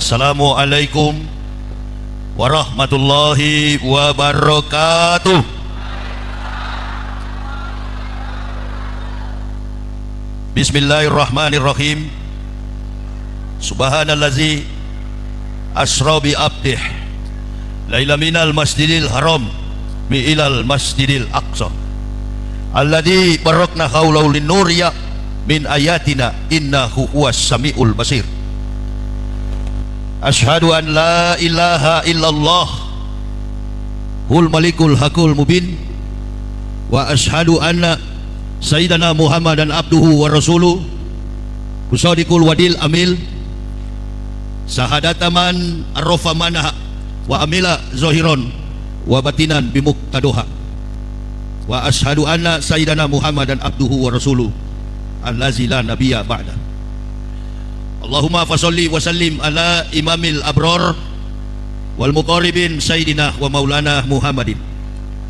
Assalamualaikum warahmatullahi wabarakatuh. Bismillahirrahmanirrahim. Subhanallazi asra bi abdih laila minal masjidil haram mi ilal masjidil aqsa alladzi barakna haulahu linnuriya min ayatina innahu huwas samiul basir. Asyhadu an la ilaha illallah hul malikul hakul mubin wa asyhadu anna sayyidana Muhammadan abduhu wa rasuluh usadiqul wadil amil sahadataman arrafa manha wa amila zahiran wa batinan bimuqtadoha wa asyhadu anna sayyidana Muhammadan abduhu wa rasuluh allazi la nabiyya ba'da. Allahumma fasalli wa sallim ala imamil abrar wal muqarribin sayyidina wa maulana Muhammadin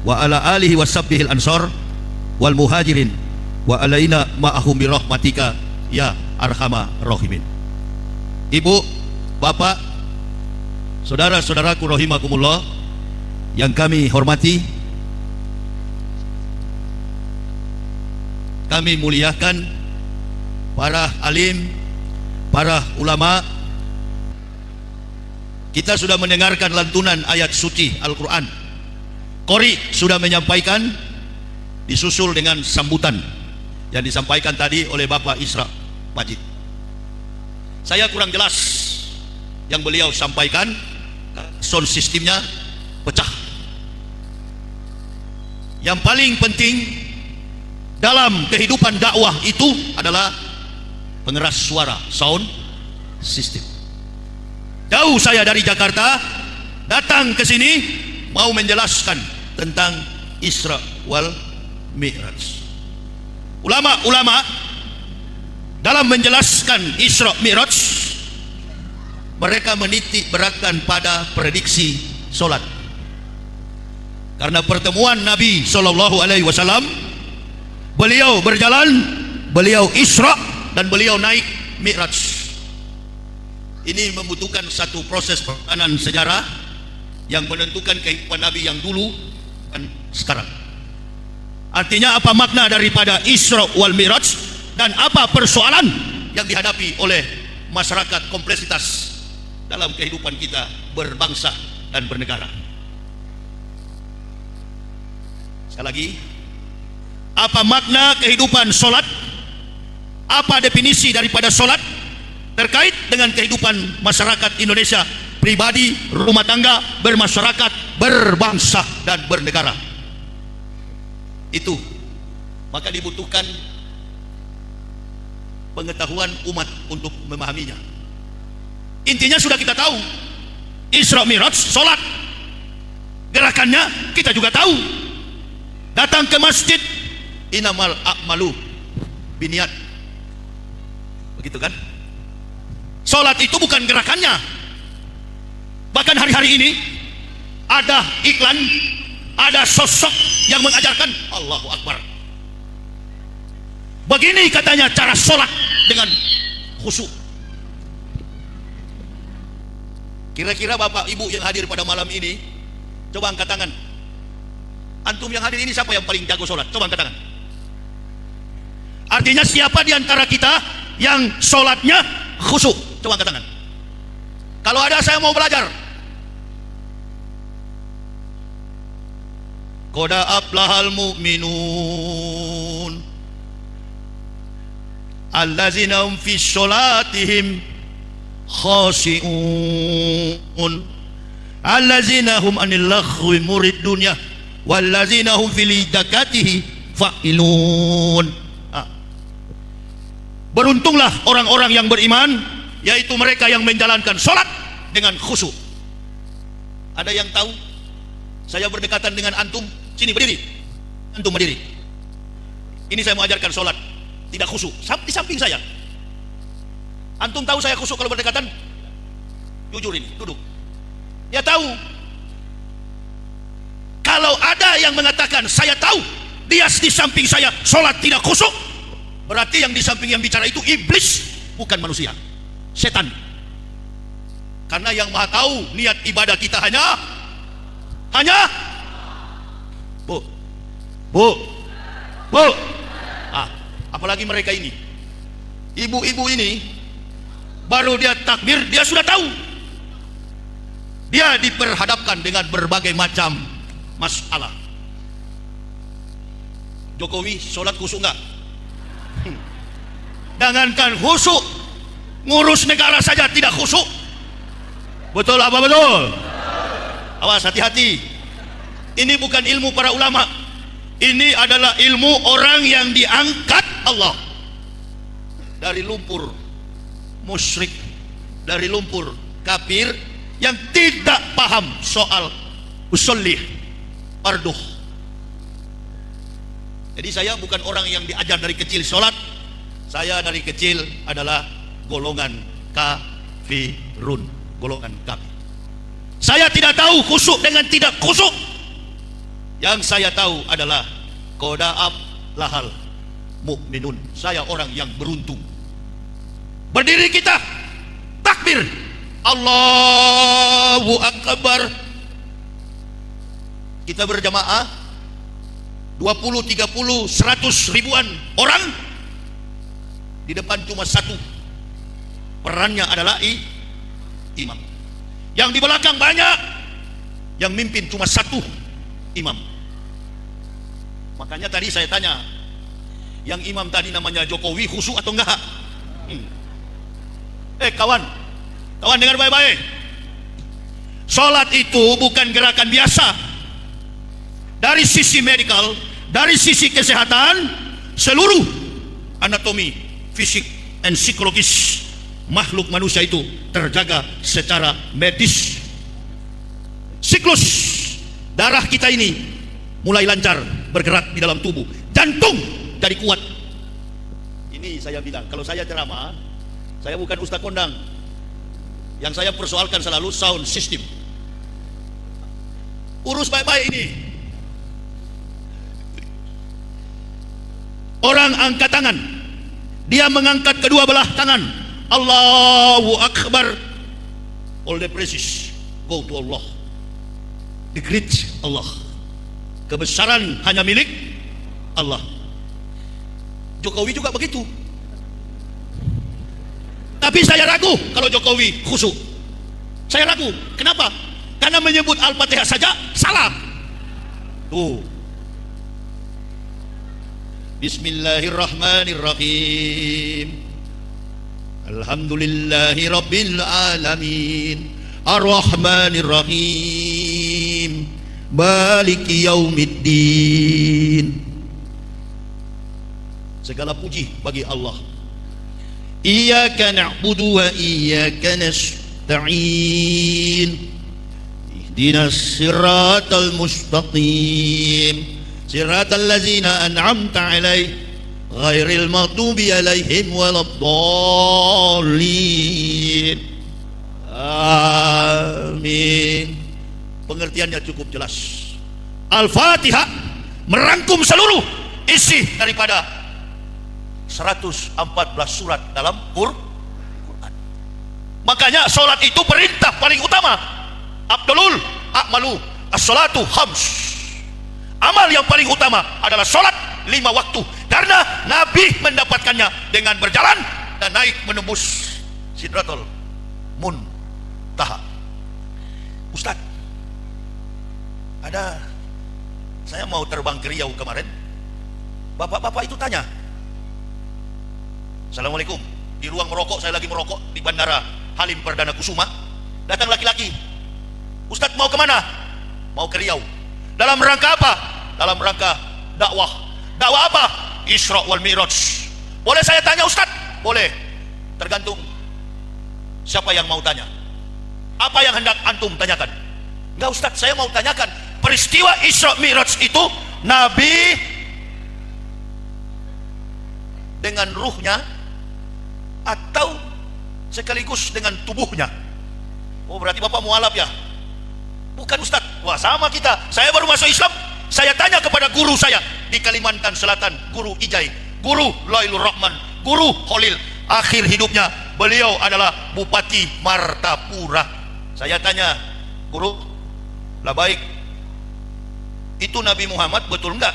wa ala alihi wa sabbihil ansar wal muhajirin wa alaina ma'ahum birahmatika ya arhamar rahimin. Ibu, bapak, saudara-saudaraku rahimakumullah yang kami hormati, kami muliakan para alim, para ulama. Kita sudah mendengarkan lantunan ayat suci Al-Quran. Qori sudah menyampaikan, disusul dengan sambutan yang disampaikan tadi oleh Bapak Isra Majid. Saya kurang jelas yang beliau sampaikan, sound sistemnya pecah. Yang paling penting dalam kehidupan dakwah itu adalah pengeras suara, sound system. Jauh saya dari Jakarta datang ke sini mau menjelaskan tentang Isra wal Mi'raj. Ulama-ulama dalam menjelaskan Isra Mi'raj mereka menitik beratkan pada prediksi solat. Karena pertemuan Nabi SAW, beliau berjalan, beliau Isra dan beliau naik Mi'raj. Ini membutuhkan satu proses perjalanan sejarah yang menentukan kehidupan Nabi yang dulu dan sekarang. Artinya apa makna daripada Isra wal Mi'raj dan apa persoalan yang dihadapi oleh masyarakat kompleksitas dalam kehidupan kita berbangsa dan bernegara. Sekali lagi, apa makna kehidupan solat, apa definisi daripada solat terkait dengan kehidupan masyarakat Indonesia pribadi, rumah tangga, bermasyarakat, berbangsa dan bernegara. Itu maka dibutuhkan pengetahuan umat untuk memahaminya. Intinya sudah kita tahu, Isra Mi'raj solat, gerakannya kita juga tahu. Datang ke masjid, inamal a'malu biniat, begitu kan? Solat itu bukan gerakannya. Bahkan hari-hari ini ada iklan, ada sosok yang mengajarkan Allahu Akbar. Begini katanya cara solat dengan khusyuk. Kira-kira bapak ibu yang hadir pada malam ini, coba angkat tangan. Antum yang hadir ini siapa yang paling jago solat? Coba angkat tangan. Artinya siapa di antara kita yang solatnya khusyuk? Coba angkat tangan. Kalau ada, saya mau belajar. Qad aflahal mu'minun allazina hum fi sholatihim khashi'un allazina hum anil laghwi muridun wallazina hum fil zakatihi fa'ilun. Beruntunglah orang-orang yang beriman, yaitu mereka yang menjalankan sholat dengan khusyuk. Ada yang tahu? Saya berdekatan dengan antum, sini berdiri, antum berdiri. Ini saya mau ajarkan sholat tidak khusyuk, di samping saya. Antum tahu saya khusyuk kalau berdekatan? Jujur ini, duduk. Dia tahu. Kalau ada yang mengatakan saya tahu, dia di samping saya sholat tidak khusyuk, berarti yang di samping yang bicara itu iblis, bukan manusia, setan. Karena yang maha tahu niat ibadah kita hanya Bu, Bu, Bu. Apalagi mereka ini, ibu-ibu ini, baru dia takbir, dia sudah tahu. Dia diperhadapkan dengan berbagai macam masalah. Jokowi sholat khusyuk enggak? Jangankan khusyuk, ngurus negara saja tidak khusyuk. Betul apa betul? Awas, hati-hati. Ini bukan ilmu para ulama. Ini adalah ilmu orang yang diangkat Allah dari lumpur musyrik, dari lumpur kafir yang tidak paham soal usolih farduh. Jadi saya bukan orang yang diajar dari kecil sholat. Saya dari kecil adalah golongan kafirun, golongan kafir. Saya tidak tahu khusyuk dengan tidak khusyuk. Yang saya tahu adalah qada'ab lahal mu'minun. Saya orang yang beruntung. Berdiri kita, takbir, Allahu Akbar. Kita berjamaah 20, 30, 100 ribuan orang. Di depan cuma satu, perannya adalah imam. Yang di belakang banyak, yang mimpin cuma satu, imam. Makanya tadi saya tanya, yang imam tadi namanya Jokowi khusyuk atau enggak? Kawan dengar baik-baik. Sholat itu bukan gerakan biasa. Dari sisi medikal, dari sisi kesehatan, seluruh anatomi, fisik, dan psikologis makhluk manusia itu terjaga secara medis. Siklus darah kita ini mulai lancar bergerak di dalam tubuh, jantung jadi kuat. Ini saya bilang, kalau saya ceramah, saya bukan ustaz kondang. Yang saya persoalkan selalu sound system. Urus baik-baik ini. Orang angkat tangan, dia mengangkat kedua belah tangan, Allahu Akbar. All the praises go to Allah, the great Allah. Kebesaran hanya milik Allah. Jokowi juga begitu. Tapi saya ragu kalau Jokowi khusyuk. Saya ragu. Kenapa? Karena menyebut Al-Fatihah saja salah. Tuh. Bismillahirrahmanirrahim. Alhamdulillahi rabbil alamin. Ar-Rahmanirrahim. Maliki yaumiddin. Segala puji bagi Allah. Iyyaka na'budu wa iyyaka nasta'in. Ihdinas siratal mustaqim. Siratal ladzina an'amta 'alaihim ghairil maghdubi 'alaihim waladdallin. Amin. Pengertiannya cukup jelas. Al-Fatihah merangkum seluruh isi daripada 114 surat dalam Quran. Makanya sholat itu perintah paling utama. Abdulul a'malu as-salatu khams. Amal yang paling utama adalah sholat 5 waktu. Karena Nabi mendapatkannya dengan berjalan dan naik menembus Sidratul Muntaha. Ustaz, saya mau terbang ke Riau kemarin. Bapak-bapak itu tanya, Assalamualaikum, di ruang merokok, saya lagi merokok di Bandara Halim Perdana Kusuma. Datang laki-laki, Ustaz mau kemana? Mau ke Riau. Dalam rangka apa? Dalam rangka dakwah. Dakwah apa? Isra wal Mi'raj. Boleh saya tanya Ustaz? Boleh. Tergantung siapa yang mau tanya. Apa yang hendak antum tanyakan? Enggak Ustaz, saya mau tanyakan peristiwa Isra Mi'raj itu Nabi dengan ruhnya atau sekaligus dengan tubuhnya? Oh, berarti Bapak mualaf ya? Bukan Ustaz. Wah, sama kita. Saya baru masuk Islam, saya tanya kepada guru saya di Kalimantan Selatan, Guru Ijai, Guru Lailur Rahman, Guru Khalil. Akhir hidupnya beliau adalah Bupati Martapura. Saya tanya, guru, lah baik, itu Nabi Muhammad betul enggak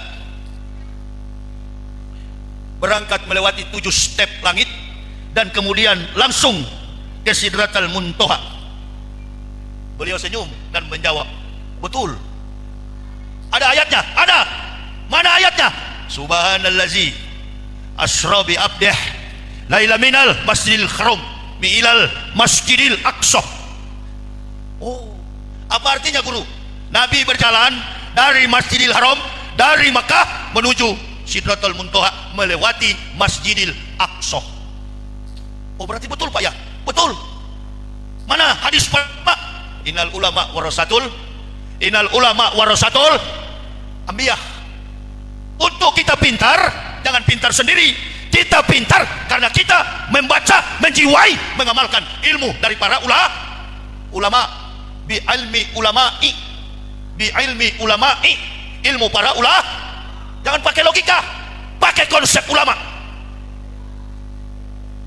berangkat melewati 7 step langit dan kemudian langsung ke Sidratal Muntaha? Beliau senyum dan menjawab, betul. Ada ayatnya? Ada. Mana ayatnya? Subhanallazi asra bi abdih laila minal masjidil haram bi ilal masjidil aqsa. Oh, apa artinya guru? Nabi berjalan dari Masjidil Haram, dari Makkah menuju Sidratul Muntaha, melewati Masjidil Aqsa. Oh, berarti betul Pak ya? Betul. Mana hadis Pak? Innal ulama warasatul anbiya. Untuk kita pintar, jangan pintar sendiri. Kita pintar karena kita membaca, menjiwai, mengamalkan ilmu dari para ulama. Bi ilmi ulama'i, ilmu para ulama. Jangan pakai logika, pakai konsep ulama.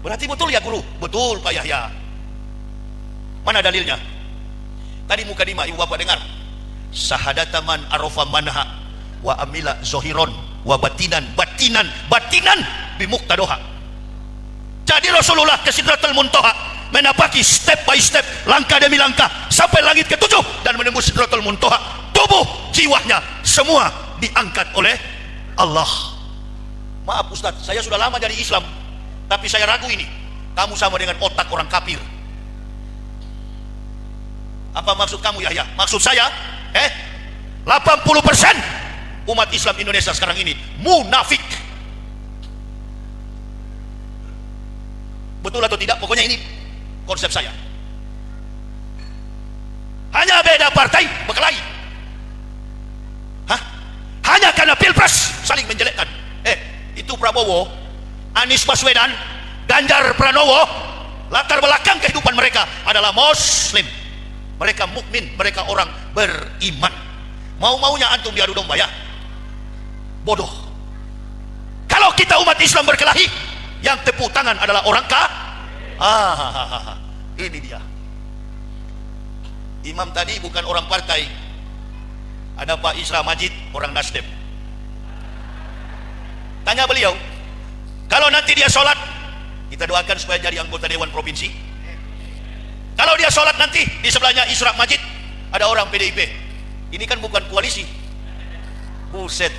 Berarti betul ya guru? Betul Pak Yahya. Mana dalilnya? Tadi mukadimah ibu bapak dengar, sahadataman arafa manha wa amila zohiron wa batinan bimuktadoha. Jadi Rasulullah ke Sidratul Muntaha, menapaki step by step, langkah demi langkah sampai langit ke-7 dan menembus Sidratul Muntaha. Tubuh, jiwanya semua diangkat oleh Allah. Maaf Ustaz, saya sudah lama jadi Islam, tapi saya ragu ini. Kamu sama dengan otak orang kafir. Apa maksud kamu Yahya? Maksud saya 80% umat Islam Indonesia sekarang ini munafik. Betul atau tidak? Pokoknya ini konsep saya. Hanya beda partai berkelahi. Hanya karena pilpres saling menjelekkan. Itu Prabowo, Anies Baswedan, Ganjar Pranowo, latar belakang kehidupan mereka adalah Muslim. Mereka mukmin, mereka orang beriman. Mau-maunya antum diadu domba ya? Bodoh. Kalau kita umat Islam berkelahi, yang tepuk tangan adalah orang ini dia. Imam tadi bukan orang partai. Ada Pak Isra Majid, orang Nasdem. Tanya beliau, kalau nanti dia sholat, kita doakan supaya jadi anggota Dewan Provinsi. Kalau dia sholat nanti di sebelahnya Isra Majid ada orang PDIP, ini kan bukan koalisi. Buset.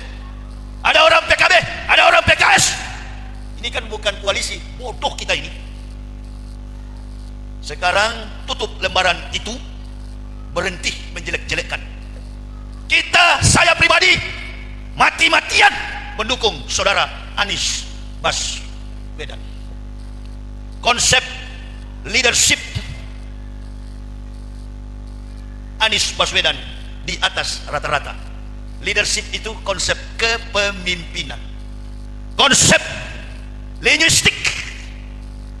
Ada orang PKB, ada orang PKS, ini kan bukan koalisi. Bodoh kita ini. Sekarang tutup lembaran itu, berhenti menjelek-jelekkan. Saya pribadi mati-matian mendukung saudara Anies Baswedan. Konsep leadership Anies Baswedan di atas rata-rata. Leadership itu konsep kepemimpinan, konsep linguistik,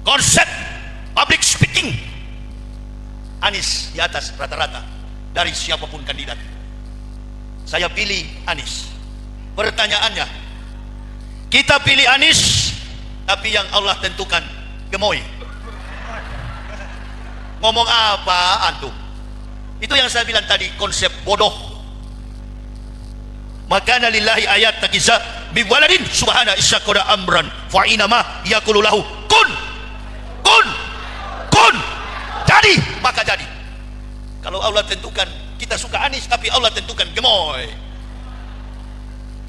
konsep public speaking. Anies di atas rata-rata dari siapapun kandidat. Saya pilih Anies. Pertanyaannya, kita pilih Anies, tapi yang Allah tentukan gemoy. Ngomong apa antum? Itu yang saya bilang tadi, konsep bodoh. Makana lillahi ayat takisa biwaladin subhana isyakoda amran fa'inama yakululahu kun jadi, maka jadi. Kalau Allah tentukan, kita suka Anies, tapi Allah tentukan gemoy.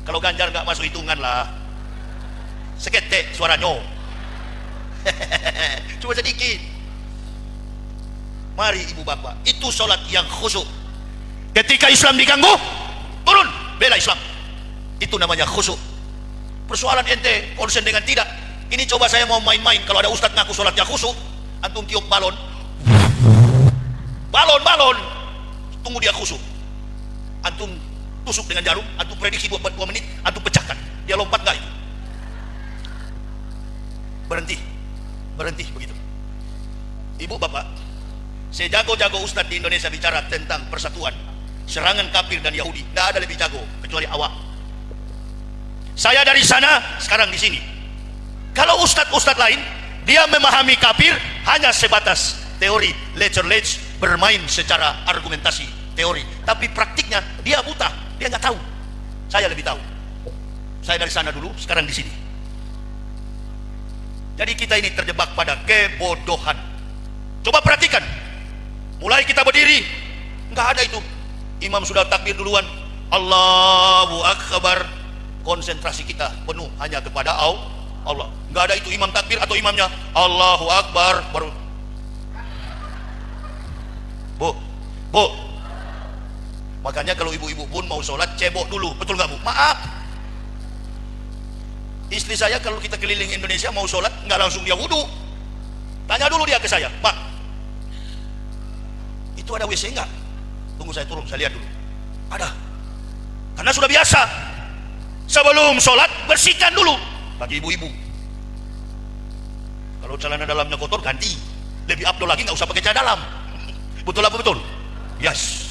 Kalau Ganjar nggak masuk hitungan lah, seketek suaranya. Cuma sedikit. Mari ibu bapak, itu sholat yang khusyuk. Ketika Islam diganggu, turun bela Islam. Itu namanya khusyuk. Persoalan ente konsen dengan tidak. Ini coba saya mau main-main, kalau ada ustadz ngaku sholatnya khusyuk, antum tiup balon, tunggu dia khusyuk. Antum tusuk dengan jarum, antum prediksi 2 menit, antum pecahkan. Dia lompat nggak itu? Berhenti begitu. Ibu bapak, sejago-jago ustadz di Indonesia bicara tentang persatuan, serangan kafir dan Yahudi, tidak ada lebih jago kecuali awak. Saya dari sana, sekarang di sini. Kalau ustadz lain, dia memahami kafir hanya sebatas teori, lecture, bermain secara argumentasi teori, tapi praktiknya dia buta, dia nggak tahu. Saya lebih tahu. Saya dari sana dulu, sekarang di sini. Jadi kita ini terjebak pada kebodohan. Coba perhatikan, mulai kita berdiri, nggak ada itu. Imam sudah takbir duluan, Allahu Akbar. Konsentrasi kita penuh hanya kepada Allah. Nggak ada itu imam takbir atau imamnya Allahu Akbar baru. Bu, makanya kalau ibu-ibu pun mau sholat cebok dulu, betul nggak bu? Maaf, istri saya kalau kita keliling Indonesia mau sholat nggak langsung dia wudhu, tanya dulu dia ke saya, Pak, itu ada WC nggak? Tunggu saya turun, saya lihat dulu. Ada, karena sudah biasa. Sebelum sholat bersihkan dulu. Bagi ibu-ibu, kalau celana dalamnya kotor ganti, lebih abdul lagi, nggak usah pakai celana dalam. Betul apa betul? Yes.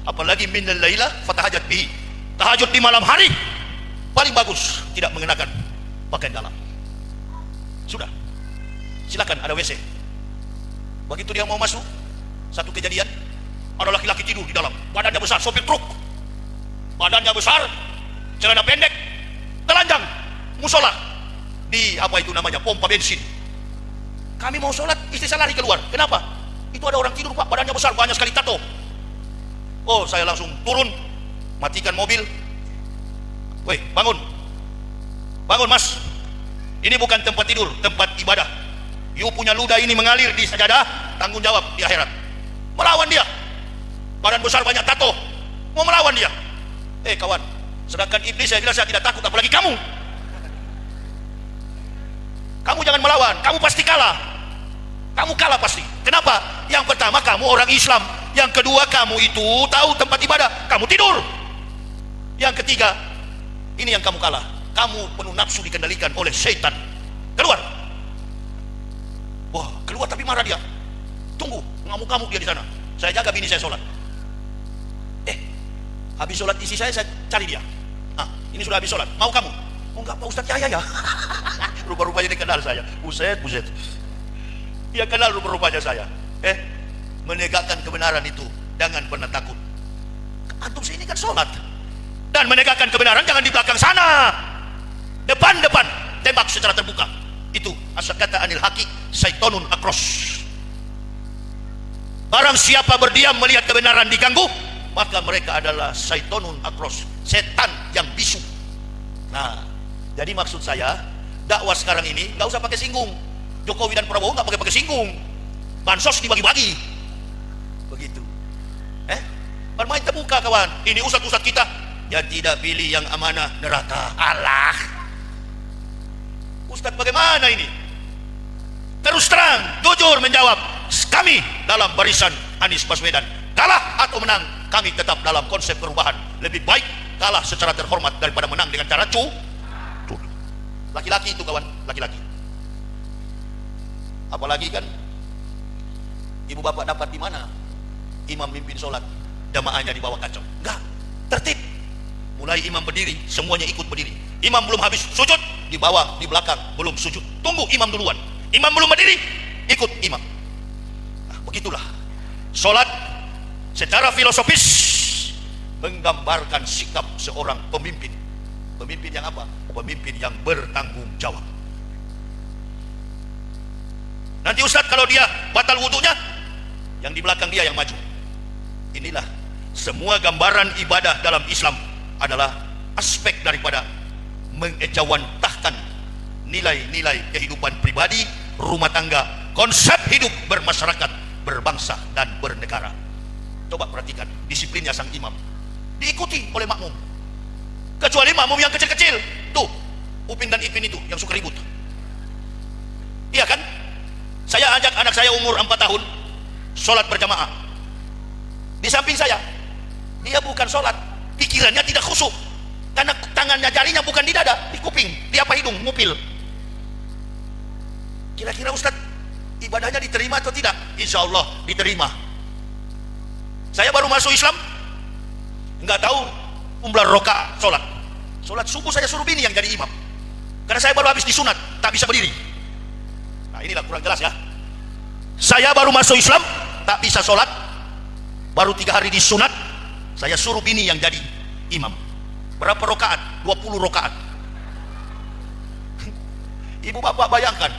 Apalagi minal laila fatahajat bihi, tahajud di malam hari paling bagus tidak mengenakan pakaian dalam. Sudah, silakan, ada WC. Begitu dia mau masuk, satu kejadian, ada laki-laki tidur di dalam, badannya besar, sopir truk, badannya besar, celana pendek, telanjang, musola di apa itu namanya, pompa bensin. Kami mau sholat, istri saya lari keluar. Kenapa? Itu ada orang tidur Pak, badannya besar, banyak sekali tato. Oh, saya langsung turun, matikan mobil. Woi, bangun mas, ini bukan tempat tidur, tempat ibadah. You punya ludah ini mengalir di sajadah, tanggung jawab di akhirat. Melawan dia, badan besar banyak tato, mau melawan dia. Kawan, sedangkan iblis saya bilang saya tidak takut, apalagi kamu. Kamu jangan melawan, kamu pasti kalah. Kamu kalah pasti. Kenapa? Yang pertama, kamu orang Islam. Yang kedua, kamu itu tahu tempat ibadah, kamu tidur. Yang ketiga, ini yang kamu kalah, kamu penuh nafsu dikendalikan oleh syaitan. Keluar. Wah, keluar tapi marah dia. Tunggu, ngamuk-ngamuk dia di sana. Saya jaga bini saya sholat. Habis sholat isi saya cari dia. Ini sudah habis sholat, mau kamu? Oh enggak Pak Ustadz, ya. Rupa-rupanya dia kenal saya. Buset. Dia kenal rupa-rupanya saya. Menegakkan kebenaran itu jangan pernah takut. Antum sini kan sholat. Dan menegakkan kebenaran jangan di belakang sana. Depan, tembak secara terbuka. Itu asal kata anil haqi syaitonun akros. Barang siapa berdiam melihat kebenaran diganggu, maka mereka adalah syaitonun akros, setan yang bisu. Nah, jadi maksud saya, dakwah sekarang ini nggak usah pakai singgung. Jokowi dan Prabowo nggak pakai singgung. Bansos dibagi-bagi. Begitu. Bermain terbuka kawan. Ini ustadz-ustadz kita yang tidak pilih yang amanah neraka. Allah. Ustadz bagaimana ini? Terus terang, jujur menjawab. Kami dalam barisan Anies Baswedan. Kalah atau menang, kami tetap dalam konsep perubahan. Lebih baik kalah secara terhormat daripada menang dengan cara laki-laki itu kawan, laki-laki. Apalagi kan ibu bapak dapat di mana imam mimpin sholat, jamaahnya di bawah kacau. Enggak, tertib. Mulai imam berdiri, semuanya ikut berdiri. Imam belum habis sujud, di bawah, di belakang belum sujud, tunggu imam duluan. Imam belum berdiri, ikut imam. Nah, begitulah sholat secara filosofis menggambarkan sikap seorang pemimpin. Pemimpin yang apa? Pemimpin yang bertanggung jawab. Nanti Ustadz kalau dia batal wudhunya, yang di belakang dia yang maju. Inilah semua gambaran ibadah dalam Islam adalah aspek daripada mengejawantahkan nilai-nilai kehidupan pribadi, rumah tangga, konsep hidup bermasyarakat, berbangsa dan bernegara. Coba perhatikan disiplinnya sang imam, diikuti oleh makmum, kecuali makmum yang kecil-kecil. Tuh Upin dan Ipin itu yang suka ribut, iya kan? Saya ajak anak saya umur 4 tahun sholat berjamaah di samping saya. Dia bukan sholat, pikirannya tidak khusyuk, karena tangannya, jarinya bukan di dada, di kuping, di apa, hidung, ngupil. Kira-kira Ustadz ibadahnya diterima atau tidak? Insya Allah diterima. Saya baru masuk Islam, nggak tahu umlah roka sholat subuh saya suruh bini yang jadi imam, karena saya baru habis disunat, tak bisa berdiri. Nah inilah kurang jelas ya. Saya baru masuk Islam, tak bisa sholat, Baru 3 hari disunat, saya suruh bini yang jadi imam. Berapa rakaat? 20 rakaat. Ibu bapak bayangkan,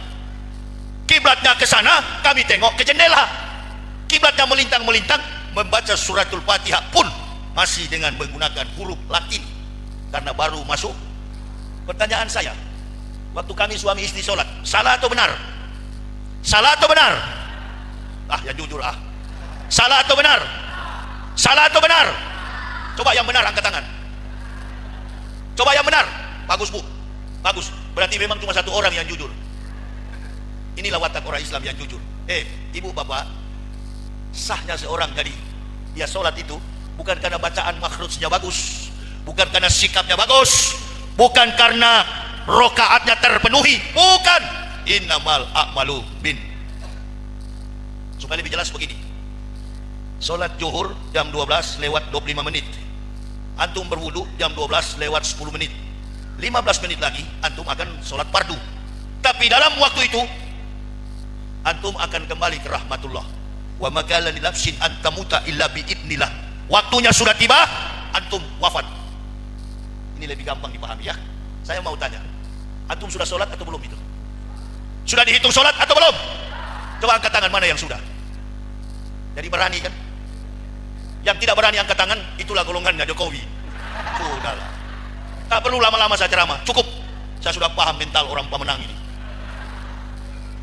kiblatnya ke sana, kami tengok ke jendela. Kiblatnya melintang-melintang, membaca suratul Fatihah pun masih dengan menggunakan huruf Latin karena baru masuk. Pertanyaan saya, waktu kami suami istri sholat, salah atau benar? Salah atau benar? Yang jujur salah atau benar? Salah atau benar? Coba yang benar angkat tangan. Coba yang benar. Bagus bu, bagus. Berarti memang cuma satu orang yang jujur. Inilah watak orang Islam yang jujur. Ibu bapak, sahnya seorang jadi dia sholat itu bukan karena bacaan makhrajnya bagus, bukan karena sikapnya bagus, bukan karena rokaatnya terpenuhi, bukan. Innamal a'malu bin. Supaya lebih jelas begini, sholat zuhur jam 12 lewat 25 menit, antum berwudu jam 12 lewat 10 menit, 15 menit lagi antum akan sholat fardu. Tapi dalam waktu itu antum akan kembali ke rahmatullah. Wa makala li nafsin an tamuta illa biidnillah. Waktunya sudah tiba, antum wafat. Ini lebih gampang dipahami ya. Saya mau tanya, antum sudah sholat atau belum itu? Sudah dihitung sholat atau belum? Coba angkat tangan mana yang sudah. Jadi berani kan? Yang tidak berani angkat tangan, itulah golongannya Jokowi. Sudahlah, tak perlu lama-lama saya ceramah, cukup. Saya sudah paham mental orang pemenang ini.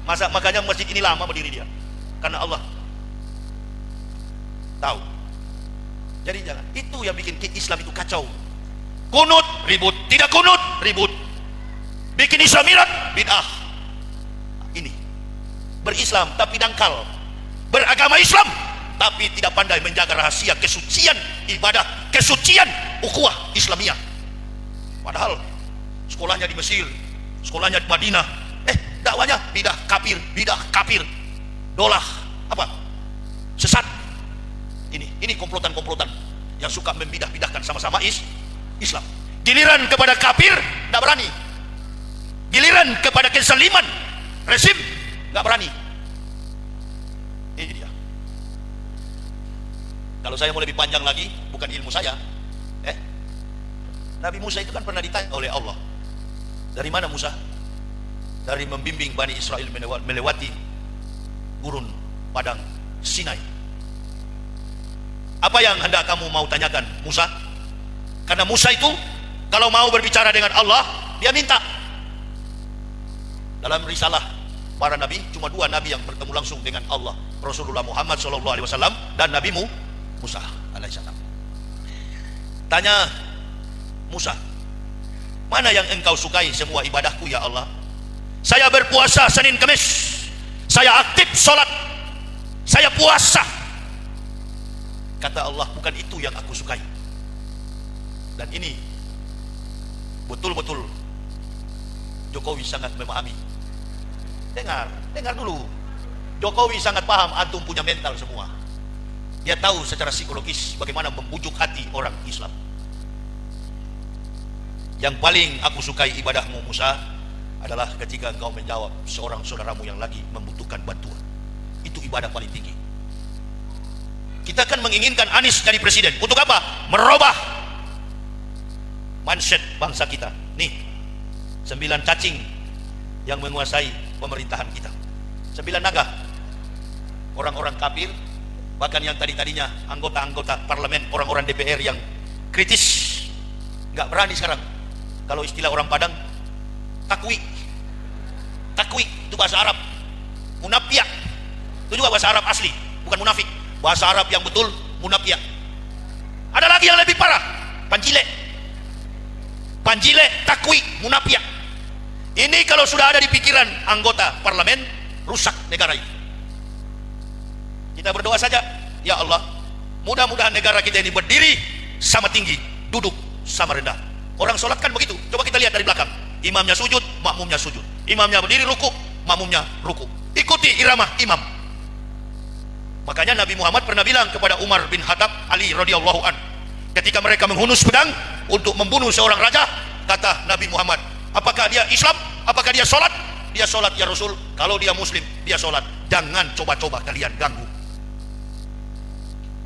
Makanya masjid ini lama berdiri dia, karena Allah tahu. Jadi jangan, itu yang bikin Islam itu kacau. Kunut ribut, tidak kunut ribut, bikin Islamirat bid'ah. Ini berislam tapi dangkal, beragama Islam tapi tidak pandai menjaga rahasia kesucian ibadah, kesucian ukhuwah Islamiyah. Padahal sekolahnya di Mesir, sekolahnya di Madinah, dakwanya bidah kafir, dolah apa? Sesat. Ini komplotan-komplotan yang suka membidah-bidahkan sama-sama Islam. Giliran kepada kafir tidak berani, giliran kepada kezaliman rezim nggak berani. Ini dia. Kalau saya mau lebih panjang lagi, bukan ilmu saya, Nabi Musa itu kan pernah ditanya oleh Allah, dari mana Musa? Dari membimbing Bani Israel melewati gurun padang Sinai. Apa yang hendak kamu mau tanyakan Musa? Karena Musa itu kalau mau berbicara dengan Allah, dia minta. Dalam risalah para nabi, cuma 2 nabi yang bertemu langsung dengan Allah, Rasulullah Muhammad SAW dan Nabi Musa alaihissalam. Tanya Musa, mana yang engkau sukai semua ibadahku ya Allah? Saya berpuasa Senin Kamis, saya aktif sholat, saya puasa. Kata Allah, bukan itu yang aku sukai. Dan ini betul-betul Jokowi sangat memahami. Dengar dulu. Jokowi sangat paham antum punya mental semua. Dia tahu secara psikologis bagaimana membujuk hati orang Islam. Yang paling aku sukai ibadahmu Musa adalah ketika engkau menjawab seorang saudaramu yang lagi membutuhkan bantuan. Itu ibadah paling tinggi. Kita kan menginginkan Anies jadi presiden. Untuk apa? Merubah mindset bangsa kita. Nih, 9 cacing yang menguasai pemerintahan kita. 9 naga. Orang-orang kafir, bahkan yang tadinya anggota-anggota parlemen, orang-orang DPR yang kritis, nggak berani sekarang. Kalau istilah orang Padang, takwi itu bahasa Arab. Munafiak itu juga bahasa Arab asli, bukan munafik. Bahasa Arab yang betul munafiak. Ada lagi yang lebih parah, panjile, takwi, munafiak. Ini kalau sudah ada di pikiran anggota parlemen, rusak negara ini. Kita berdoa saja, ya Allah, mudah-mudahan negara kita ini berdiri sama tinggi, duduk sama rendah. Orang sholat kan begitu. Coba kita lihat dari belakang, imamnya sujud, makmumnya sujud. Imamnya berdiri ruku, makmumnya ruku. Ikuti irama imam. Makanya Nabi Muhammad pernah bilang kepada Umar bin Khattab, Ali radhiyallahu an, ketika mereka menghunus pedang untuk membunuh seorang raja, kata Nabi Muhammad, apakah dia Islam? Apakah dia sholat? Dia sholat ya Rasul. Kalau dia Muslim, dia sholat. Jangan coba-coba kalian ganggu.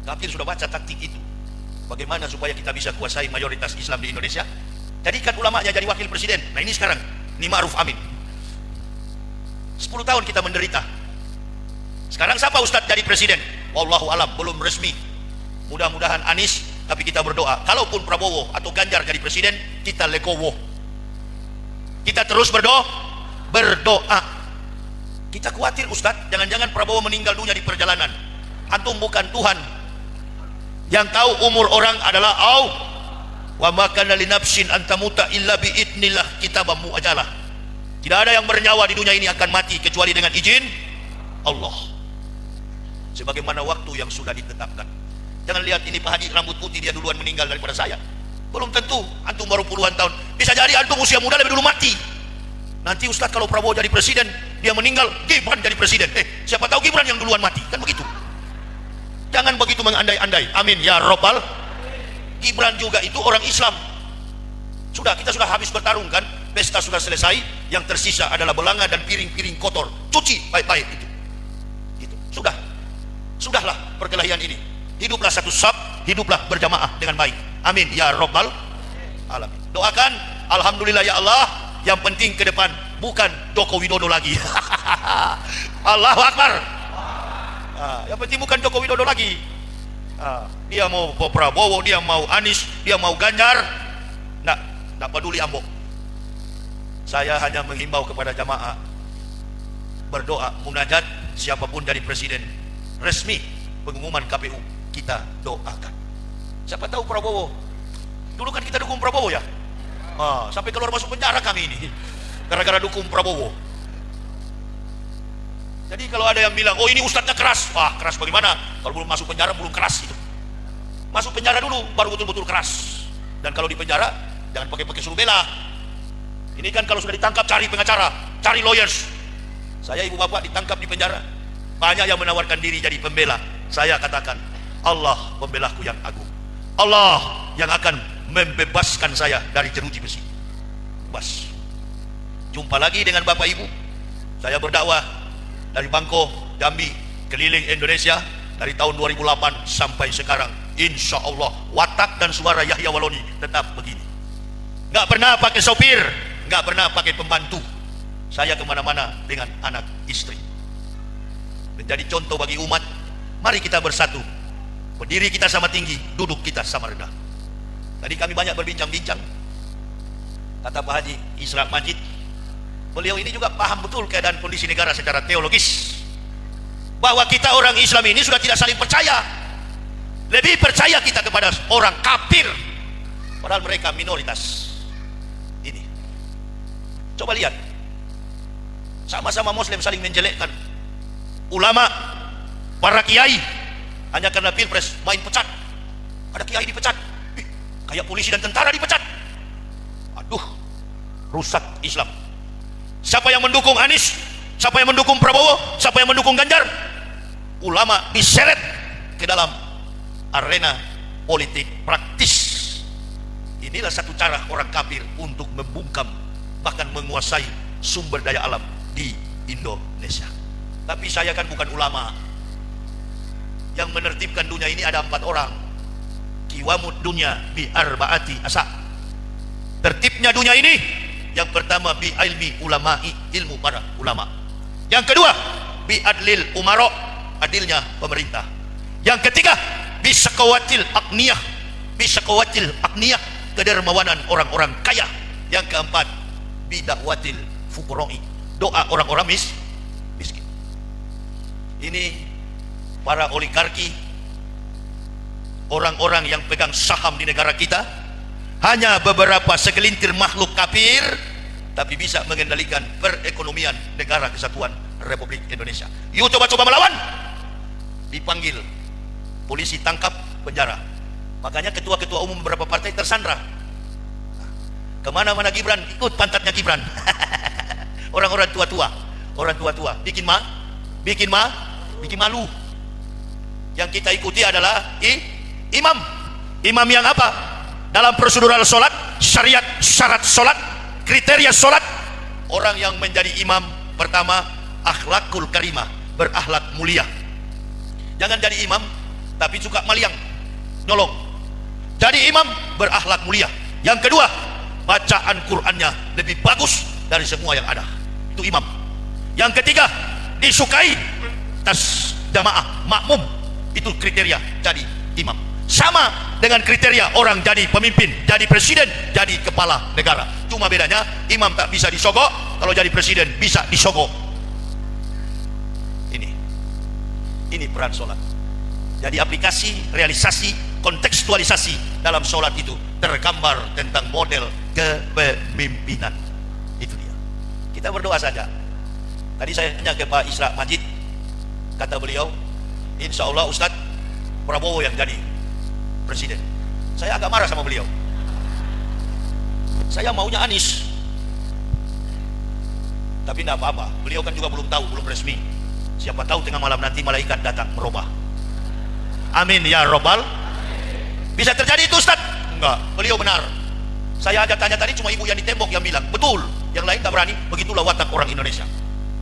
Kafir sudah baca taktik itu. Bagaimana supaya kita bisa kuasai mayoritas Islam di Indonesia? Jadikan ulamanya jadi wakil presiden. Nah ini sekarang, ini Ma'ruf Amin. 10 tahun kita menderita. Sekarang siapa Ustadz jadi presiden? Wallahu alam, belum resmi. Mudah-mudahan Anies, tapi kita berdoa. Kalaupun Prabowo atau Ganjar jadi presiden, kita legowo. Kita terus berdoa. Kita khawatir Ustadz, jangan-jangan Prabowo meninggal dunia di perjalanan. Antum bukan Tuhan. Yang tahu umur orang adalah wa ma kana li nafsin an tamuta illa bi idnillah kitaban muajjalah. Tidak ada yang bernyawa di dunia ini akan mati kecuali dengan izin Allah. Sebagaimana waktu yang sudah ditetapkan. Jangan lihat ini Pak Haji rambut putih, dia duluan meninggal daripada saya. Belum tentu, antum baru puluhan tahun. Bisa jadi antum usia muda lebih dulu mati. Nanti Ustaz kalau Prabowo jadi presiden, dia meninggal, Gibran jadi presiden. Siapa tahu Gibran yang duluan mati, kan begitu. Jangan begitu mengandai-andai. Amin ya Rabbal. Gibran juga itu orang Islam. Kita sudah habis bertarung kan, pesta sudah selesai, yang tersisa adalah belanga dan piring-piring kotor. Cuci baik-baik itu. Sudahlah perkelahian ini. Hiduplah satu saf, hiduplah berjamaah dengan baik. Amin ya Rabbal alamin. Doakan, alhamdulillah ya Allah, yang penting ke depan bukan Joko Widodo lagi. Allahu Akbar. Yang penting bukan Joko Widodo lagi. Dia mau Prabowo, dia mau Anies, dia mau Ganjar, nggak peduli Ambo. Saya hanya menghimbau kepada jamaah berdoa, munajat, siapapun dari presiden resmi pengumuman KPU kita doakan. Siapa tahu Prabowo, dulu kan kita dukung Prabowo ya, sampai keluar masuk penjara kami ini gara-gara dukung Prabowo. Jadi kalau ada yang bilang, oh ini ustadznya keras, keras bagaimana? Kalau belum masuk penjara belum keras itu. Masuk penjara dulu baru betul-betul keras. Dan kalau di penjara jangan pakai suruh bela. Ini kan kalau sudah ditangkap cari pengacara, cari lawyers. Saya ibu bapak ditangkap di penjara, banyak yang menawarkan diri jadi pembela. Saya katakan, Allah pembelaku yang agung, Allah yang akan membebaskan saya dari jeruji besi. Bebas. Jumpa lagi dengan bapak ibu. Saya berdakwah dari Bangko, Jambi, keliling Indonesia dari tahun 2008 sampai sekarang. Insya Allah watak dan suara Yahya Waloni tetap begini. Nggak pernah pakai sopir, nggak pernah pakai pembantu. Saya kemana-mana dengan anak istri. Menjadi contoh bagi umat. Mari kita bersatu. Berdiri kita sama tinggi, duduk kita sama rendah. Tadi kami banyak berbincang-bincang. Kata Pak Haji Isra Majid, beliau ini juga paham betul keadaan kondisi negara secara teologis, bahwa kita orang Islam ini sudah tidak saling percaya. Lebih percaya kita kepada orang kafir, padahal mereka minoritas. Ini coba lihat, sama-sama Muslim saling menjelekkan ulama, para kiai, hanya karena pilpres main pecat. Ada kiai dipecat, kayak polisi dan tentara dipecat. Aduh, rusak Islam. Siapa yang mendukung Anies, siapa yang mendukung Prabowo, siapa yang mendukung Ganjar, ulama diseret ke dalam arena politik praktis. Inilah satu cara orang kafir untuk membungkam, bahkan menguasai sumber daya alam di Indonesia. Tapi saya kan bukan ulama. Yang menertibkan dunia ini ada 4 orang. Kiwamud dunya bi arbaati asa. Tertibnya dunia ini, yang pertama bi ilmi ulama'i, ilmu para ulama. Yang kedua bi adlil umaro, adilnya pemerintah. Yang ketiga bi sakawatil akniyah, bi sakawatil akniyah, kedermawanan orang-orang kaya. Yang keempat bi dakwatil fuqara'i, doa orang-orang miskin. Ini para oligarki, orang-orang yang pegang saham di negara kita, hanya beberapa segelintir makhluk kafir, tapi bisa mengendalikan perekonomian negara kesatuan Republik Indonesia. Yuk coba-coba melawan, dipanggil polisi, tangkap, penjara. Makanya ketua-ketua umum beberapa partai tersandra. Kemana-mana Gibran, ikut pantatnya Gibran. Orang-orang tua-tua, bikin malu. Yang kita ikuti adalah imam yang apa? Dalam prosedural solat, syariat, syarat solat, kriteria solat, orang yang menjadi imam pertama akhlakul karimah, berakhlak mulia. Jangan jadi imam tapi suka maliang, nyolong. Jadi imam berakhlak mulia. Yang kedua, bacaan Qur'annya lebih bagus dari semua yang ada. Itu imam. Yang ketiga, disukai atas jamaah, makmum. Itu kriteria jadi imam. Sama dengan kriteria orang jadi pemimpin, jadi presiden, jadi kepala negara. Cuma bedanya imam tak bisa disogok, kalau jadi presiden bisa disogok. Ini peran sholat. Jadi aplikasi, realisasi, kontekstualisasi dalam sholat itu tergambar tentang model kepemimpinan. Itu dia. Kita berdoa saja. Tadi saya tanya ke Pak Isra Majid, kata beliau, insya Allah Ustadz Prabowo yang jadi presiden. Saya agak marah sama beliau. Saya maunya Anies, tapi tidak apa-apa. Beliau kan juga belum tahu, belum resmi. Siapa tahu tengah malam nanti malaikat datang merubah. Amin ya robbal. Bisa terjadi itu Ustaz? Enggak, beliau benar. Saya aja tanya tadi, cuma ibu yang di tembok yang bilang betul, yang lain tak berani. Begitulah watak orang Indonesia,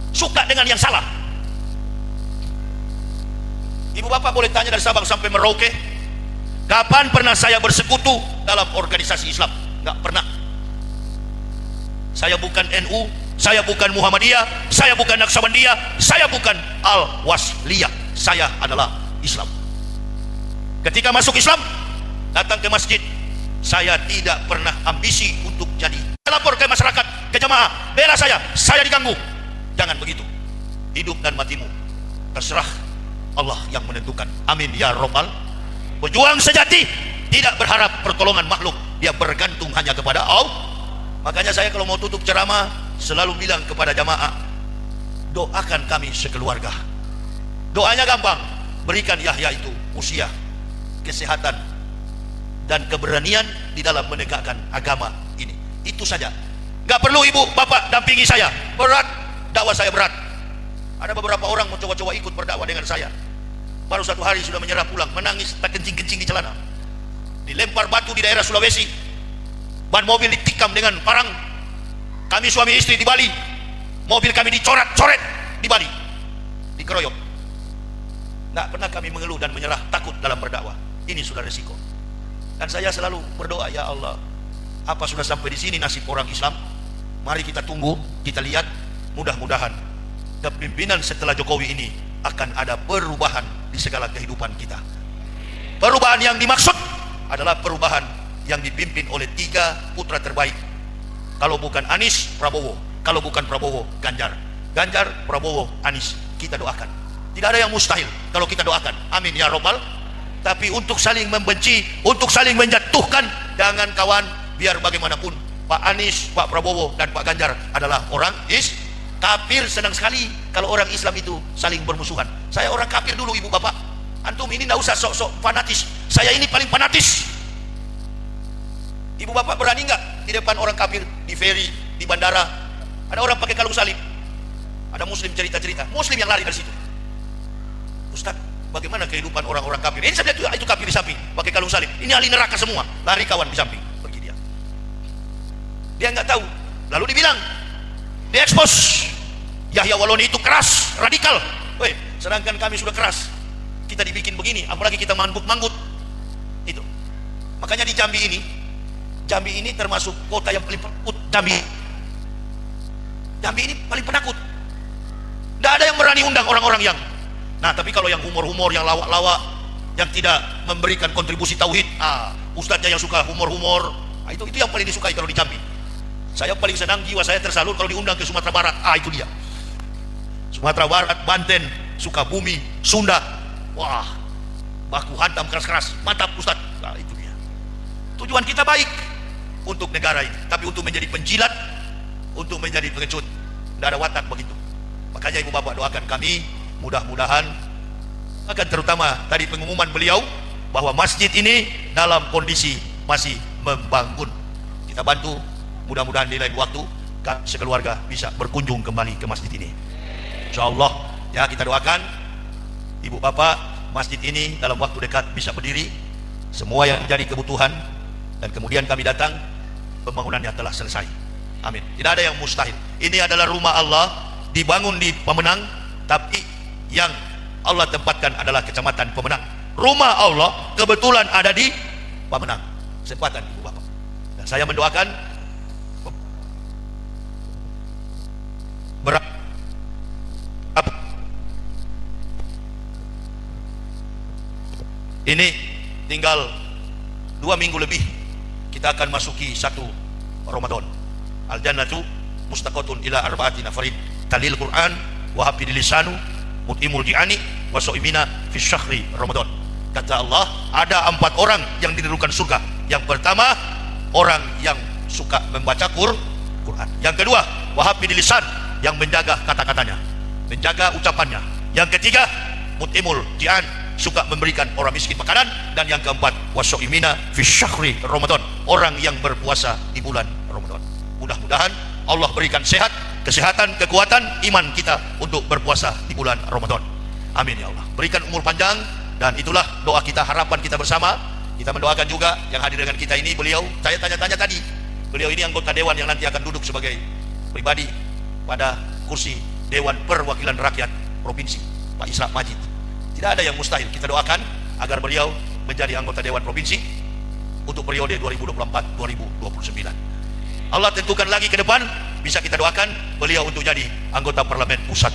suka dengan yang salah. Ibu bapak boleh tanya dari Sabang sampai Merauke, kapan pernah saya bersekutu dalam organisasi Islam? Enggak pernah. Saya bukan NU, saya bukan Muhammadiyah, saya bukan Naqsabandiyah, saya bukan Al-Wasliyah. Saya adalah Islam. Ketika masuk Islam, datang ke masjid, saya tidak pernah ambisi untuk jadi. Lapor ke masyarakat, ke jamaah, bela saya diganggu. Jangan begitu. Hidup dan matimu terserah Allah yang menentukan. Amin ya robbal. Pejuang sejati tidak berharap pertolongan makhluk, dia bergantung hanya kepada Allah. Makanya saya kalau mau tutup ceramah selalu bilang kepada jamaah, doakan kami sekeluarga. Doanya gampang, berikan Yahya itu usia, kesehatan, dan keberanian di dalam menegakkan agama ini. Itu saja. Gak perlu ibu bapak dampingi saya, berat, dakwah saya berat. Ada beberapa orang mencoba-coba ikut berdakwah dengan saya, baru 1 hari sudah menyerah pulang, menangis tak kencing-kencing di celana. Dilempar batu di daerah Sulawesi, ban mobil ditikam dengan parang. Kami suami istri di Bali, mobil kami dicoret-coret di Bali, dikeroyok. Nggak pernah kami mengeluh dan menyerah, takut dalam berdakwah. Ini sudah resiko. Dan saya selalu berdoa, ya Allah, apa sudah sampai di sini nasib orang Islam? Mari kita tunggu, kita lihat. Mudah-mudahan kepemimpinan setelah Jokowi ini akan ada perubahan di segala kehidupan kita. Perubahan yang dimaksud adalah perubahan yang dipimpin oleh 3 putra terbaik. Kalau bukan Anies, Prabowo. Kalau bukan Prabowo, Ganjar. Ganjar, Prabowo, Anies. Kita doakan. Tidak ada yang mustahil kalau kita doakan. Amin ya robbal. Tapi untuk saling membenci, untuk saling menjatuhkan, jangan kawan. Biar bagaimanapun Pak Anies, Pak Prabowo, dan Pak Ganjar adalah orang kafir. Senang sekali kalau orang Islam itu saling bermusuhan. Saya orang kafir dulu ibu bapak. Antum ini tidak usah sok-sok fanatis. Saya ini paling fanatis. Ibu bapak berani nggak di depan orang kafir, di ferry, di bandara, ada orang pakai kalung salib, ada muslim cerita-cerita, muslim yang lari dari situ. Ustaz, bagaimana kehidupan orang-orang kafir? Ini saja itu kafir di samping, pakai kalung salib. Ini ahli neraka semua, lari kawan di samping, pergi dia. Dia nggak tahu. Lalu dibilang, diekspos, Yahya Waloni itu keras, radikal. Weh, sedangkan kami sudah keras, kita dibikin begini, apalagi kita manggut-manggut. Itu. Makanya di Jambi ini termasuk kota yang paling penakut. Jambi ini paling penakut. Tidak ada yang berani undang orang-orang yang. Nah, tapi kalau yang humor-humor, yang lawak-lawak, yang tidak memberikan kontribusi tauhid, ustadznya yang suka humor-humor, itu yang paling disukai kalau di Jambi. Saya paling senang, jiwa saya tersalur kalau diundang ke Sumatera Barat. Itu dia. Sumatera Barat, Banten, Sukabumi, Sunda. Wah, baku hantam keras-keras. Mantap ustadz. Itu dia. Tujuan kita baik untuk negara ini, tapi untuk menjadi penjilat, untuk menjadi pengecut, tidak ada watak begitu. Makanya ibu bapak doakan kami, mudah-mudahan akan, terutama tadi pengumuman beliau bahwa masjid ini dalam kondisi masih membangun. Kita bantu, mudah-mudahan di lain waktu kami sekeluarga bisa berkunjung kembali ke masjid ini. Insyaallah ya, kita doakan ibu bapak, masjid ini dalam waktu dekat bisa berdiri, semua yang menjadi kebutuhan, dan kemudian kami datang, pembangunannya telah selesai. Amin. Tidak ada yang mustahil. Ini adalah rumah Allah, dibangun di Pemenang, tapi yang Allah tempatkan adalah Kecamatan Pemenang. rumah Allah kebetulan ada di Pemenang. Kesempatan ibu bapak. Dan saya mendoakan ini tinggal 2 minggu lebih kita akan masuki 1 Ramadan. Al jannatu mustaqatun ila arba'ati nafarin talil Quran wa hafidil lisanu mutimul ji'ani wa so'imina fi syahri Ramadan. Kata Allah, ada 4 orang yang dinirukan surga. Yang pertama, orang yang suka membaca Quran. Yang kedua, wa hafidil lisan, yang menjaga kata-katanya, menjaga ucapannya. Yang ketiga, mutimul ji'an, suka memberikan orang miskin makanan. Dan yang keempat, wasoimina fi syahri Ramadan, orang yang berpuasa di bulan Ramadan. Mudah-mudahan Allah berikan sehat, kesehatan, kekuatan iman kita untuk berpuasa di bulan Ramadan. Amin ya Allah. Berikan umur panjang. Dan itulah doa kita, harapan kita bersama. Kita mendoakan juga yang hadir dengan kita ini, beliau, saya tanya-tanya tadi, beliau ini anggota dewan yang nanti akan duduk sebagai pribadi pada kursi Dewan Perwakilan Rakyat Provinsi, Pak Isra Majid. Tidak ada yang mustahil. Kita doakan agar beliau menjadi anggota Dewan Provinsi untuk periode 2024-2029. Allah tentukan lagi ke depan, bisa kita doakan beliau untuk jadi anggota Parlemen Pusat.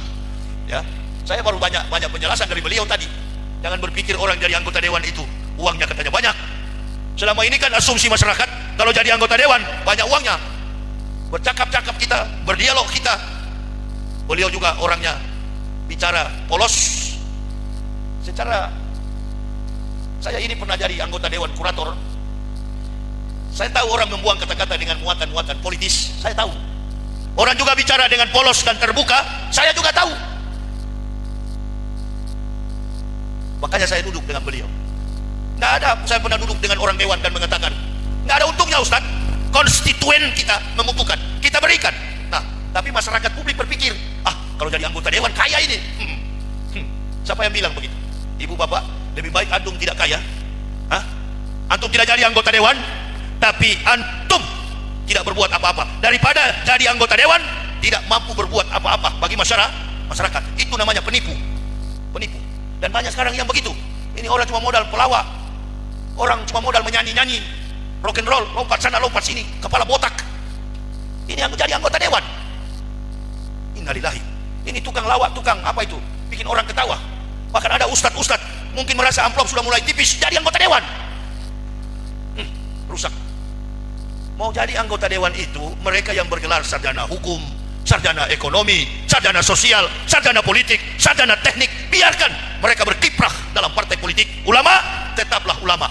Ya, saya baru banyak penjelasan dari beliau tadi. Jangan berpikir orang jadi anggota dewan itu uangnya katanya banyak. Selama ini kan asumsi masyarakat kalau jadi anggota dewan banyak uangnya. Bercakap-cakap kita, berdialog kita. Beliau juga orangnya bicara polos. Secara saya ini pernah jadi anggota dewan kurator. Saya tahu orang membuang kata-kata dengan muatan-muatan politis. Saya tahu. Orang juga bicara dengan polos dan terbuka. Saya juga tahu. Makanya saya duduk dengan beliau. Nggak ada saya pernah duduk dengan orang dewan dan mengatakan nggak ada untungnya Ustaz, konstituen kita membutuhkan, kita berikan. Nah, tapi masyarakat publik berpikir, kalau jadi anggota dewan kaya ini. Siapa yang bilang begitu? Ibu bapak, lebih baik antum tidak kaya, antum tidak jadi anggota dewan, tapi antum tidak berbuat apa-apa, daripada jadi anggota dewan tidak mampu berbuat apa-apa bagi masyarakat. Itu namanya penipu. Dan banyak sekarang yang begitu. Ini orang cuma modal pelawak, orang cuma modal menyanyi-nyanyi, rock and roll, lompat sana lompat sini, kepala botak. Ini yang menjadi anggota dewan. Innalillahi. Ini tukang lawak, tukang apa itu, bikin orang ketawa. Bahkan ada ustad mungkin merasa amplop sudah mulai tipis, jadi anggota dewan. Rusak. Mau jadi anggota dewan itu mereka yang bergelar sarjana hukum, sarjana ekonomi, sarjana sosial, sarjana politik, sarjana teknik. Biarkan mereka berkiprah dalam partai politik. Ulama, tetaplah ulama.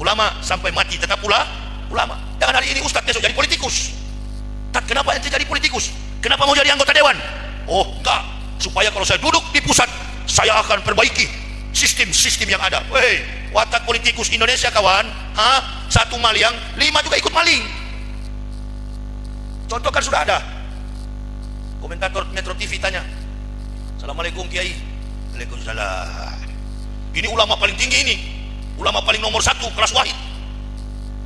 Ulama sampai mati tetap ulama. Jangan hari ini ustaz besok jadi politikus. Kenapa ente jadi politikus? Kenapa mau jadi anggota dewan? Oh enggak, supaya kalau saya duduk di pusat, saya akan perbaiki sistem-sistem yang ada. Weh, watak politikus Indonesia kawan, satu maling, 5 juga ikut maling. Contoh kan sudah ada. Komentator Metro TV tanya, Assalamualaikum Kiai. Waalaikumsalam. Ini ulama paling tinggi ini, ulama paling nomor 1 kelas wahid.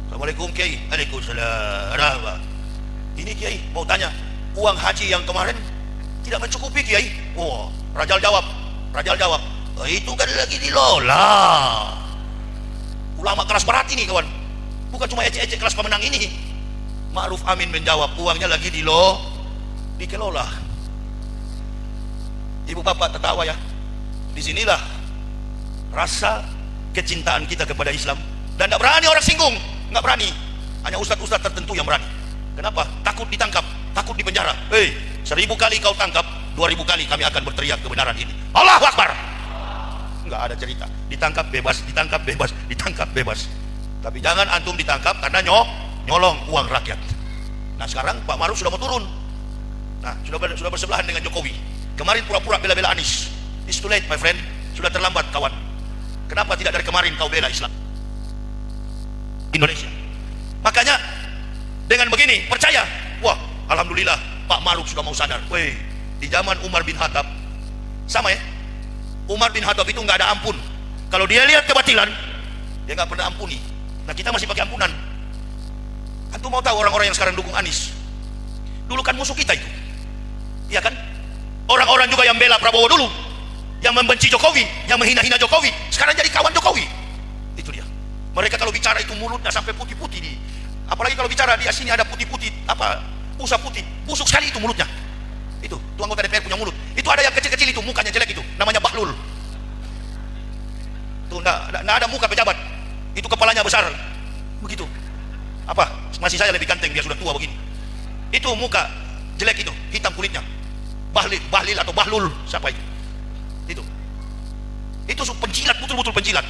Assalamualaikum Kiai. Waalaikumsalam. Ini Kiai mau tanya, uang haji yang kemarin tidak mencukupi Kiai. Oh, Rajal jawab, itu kan lagi dilola. Ulama kelas berat ini kawan, bukan cuma ecek-ecek kelas pemenang ini. Ma'ruf Amin menjawab, uangnya lagi dikelola. Ibu bapak tertawa ya. Disinilah rasa kecintaan kita kepada Islam. Dan tidak berani orang singgung, nggak berani. Hanya ustadz-ustadz tertentu yang berani. Kenapa? Takut ditangkap, takut dipenjara. 1000 kali kau tangkap, 2000 kali kami akan berteriak kebenaran ini. Allahu Akbar. Nggak ada cerita. Ditangkap bebas, ditangkap bebas, ditangkap bebas. Tapi jangan antum ditangkap karena nyolong uang rakyat. Nah sekarang Pak Ma'ruf sudah mau turun. Nah sudah bersebelahan dengan Jokowi. Kemarin pura-pura bela-bela Anies. It's too late my friend. Sudah terlambat kawan. Kenapa tidak dari kemarin kau bela Islam Indonesia? Makanya dengan begini percaya, wah alhamdulillah Pak Ma'ruf sudah mau sadar. Weh, di zaman Umar bin Khattab sama ya. Umar bin Khattab itu nggak ada ampun. Kalau dia lihat kebatilan, dia nggak pernah ampuni. Nah kita masih pakai ampunan. Antum mau tahu orang-orang yang sekarang dukung Anies? Dulu kan musuh kita itu, iya kan? Orang-orang juga yang bela Prabowo dulu, yang membenci Jokowi, yang menghina-hina Jokowi, sekarang jadi kawan Jokowi. Itu dia. Mereka kalau bicara itu mulutnya sampai putih-putih di, apalagi kalau bicara di sini ada putih-putih, apa, usah putih, busuk sekali itu mulutnya. Itu anggota DPR punya mulut. Itu ada yang kecil-kecil itu, mukanya jelek itu, namanya Bahlul. Tuh enggak ada muka pejabat. Itu kepalanya besar. Begitu. Apa? Masih saya lebih ganteng, dia sudah tua begini. Itu muka jelek itu, hitam kulitnya. Bahlil atau Bahlul, siapa itu? Itu penjilat, betul-betul penjilat.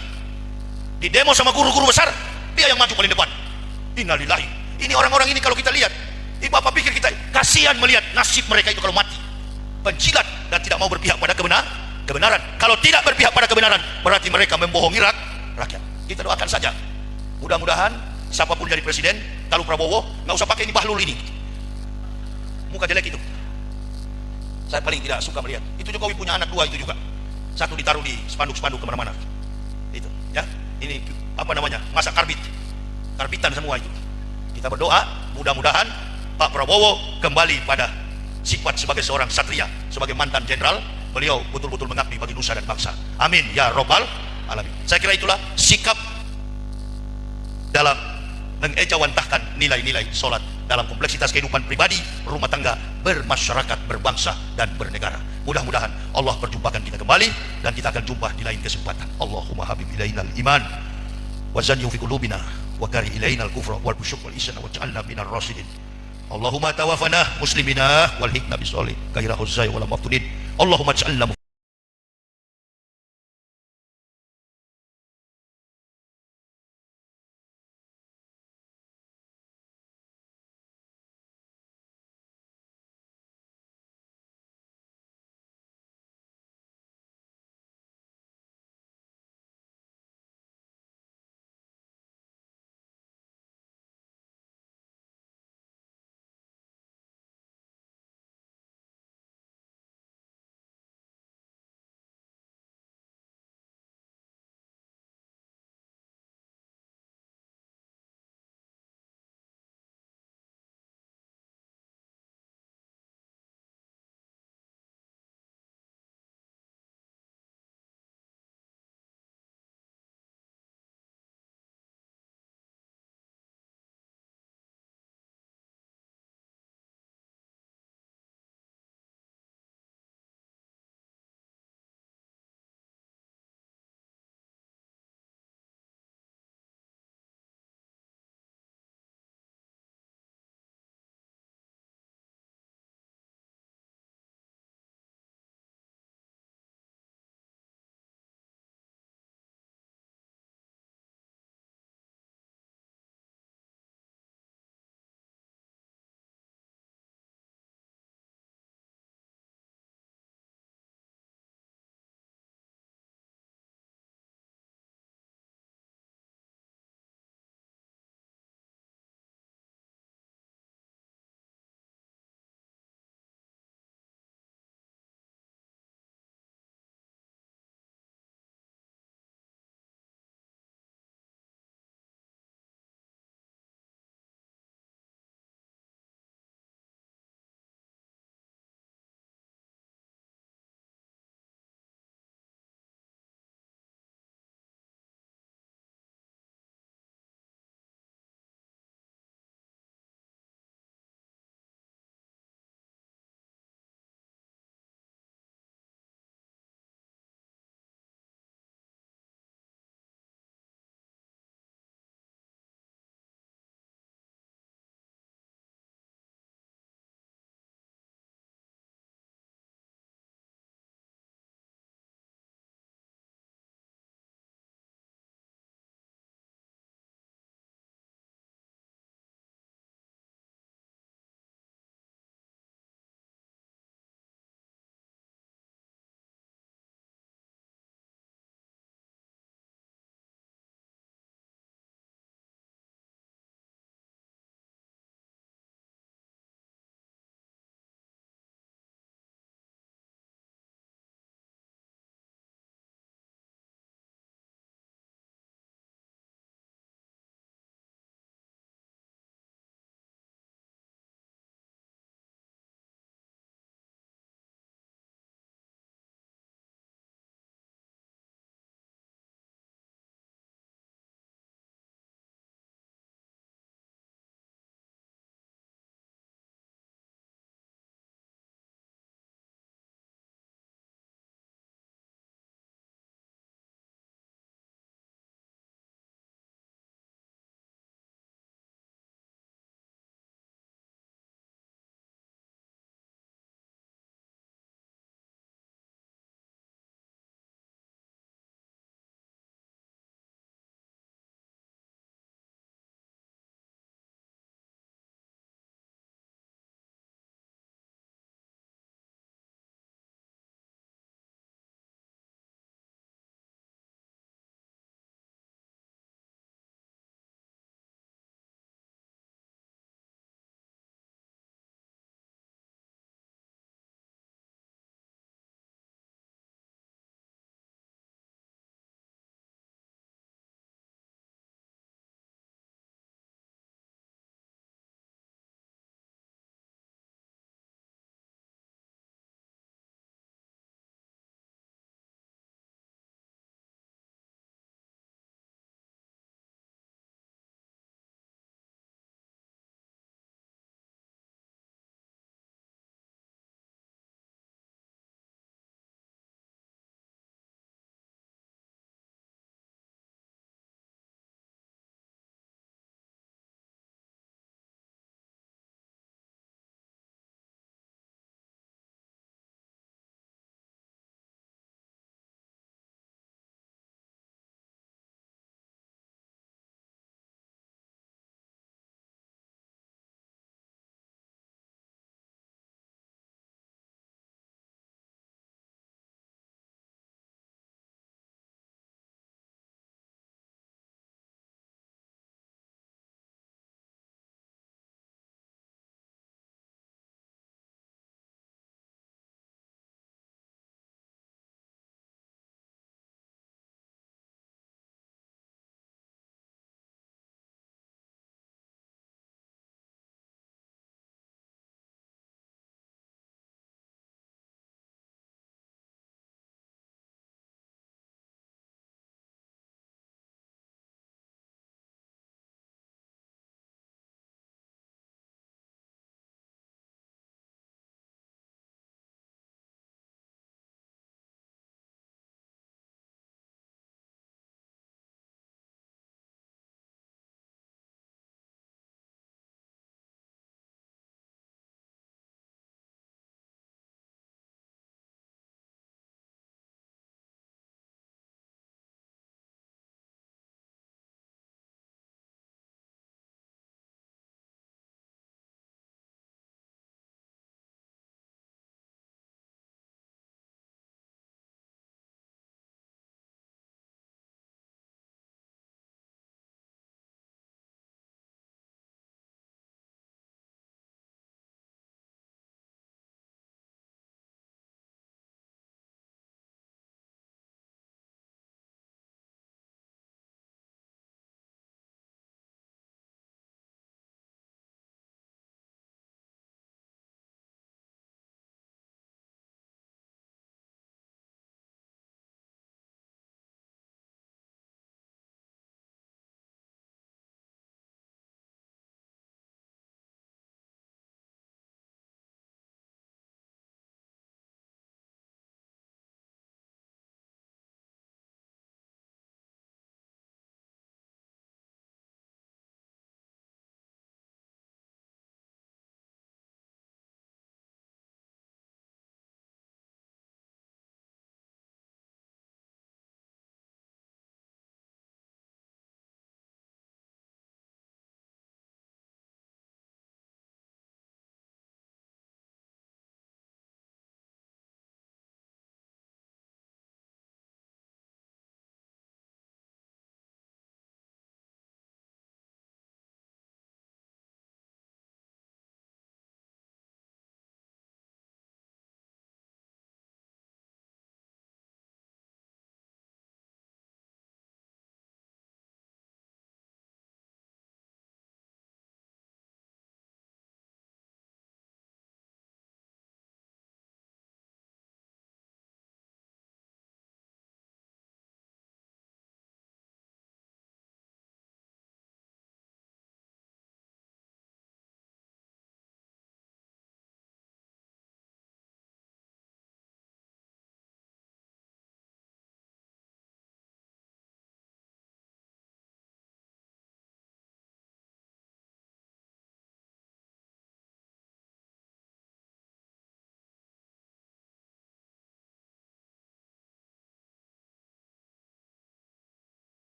Di demo sama guru-guru besar, dia yang maju paling depan. Innalillahi. Ini orang-orang ini kalau kita lihat, Bapak pikir kita kasihan melihat nasib mereka itu kalau mati. Penjilat dan tidak mau berpihak pada kebenaran. Kalau tidak berpihak pada kebenaran, berarti mereka membohongi rakyat. Kita doakan saja. Mudah-mudahan siapapun jadi presiden, kalau Prabowo nggak usah pakai ini Bahlul ini. Muka jelek itu. Saya paling tidak suka melihat. Itu Jokowi punya anak dua itu juga. Satu ditaruh di spanduk-spanduk kemana-mana. Itu, ya. Ini apa namanya? Masa karbitan semua itu. Kita berdoa, mudah-mudahan Pak Prabowo kembali pada sifat sebagai seorang satria, sebagai mantan jenderal. Beliau betul-betul mengabdi bagi nusa dan bangsa. Amin ya robbal alamin. Saya kira itulah sikap dalam mengejawantahkan nilai-nilai sholat dalam kompleksitas kehidupan pribadi, rumah tangga, bermasyarakat, berbangsa, dan bernegara. Mudah-mudahan Allah perjumpakan kita kembali, dan kita akan jumpa di lain kesempatan. Allahumma habib ilainal iman wa zanyu fi qulubina wa kari ilainal kufra wal fusyuq wal isyan wa ja'alna minar rasyidin. Allahumma tawafana muslimina wal hikna bisolih gairah huzzai wal maftudin. Allahumma ja'alna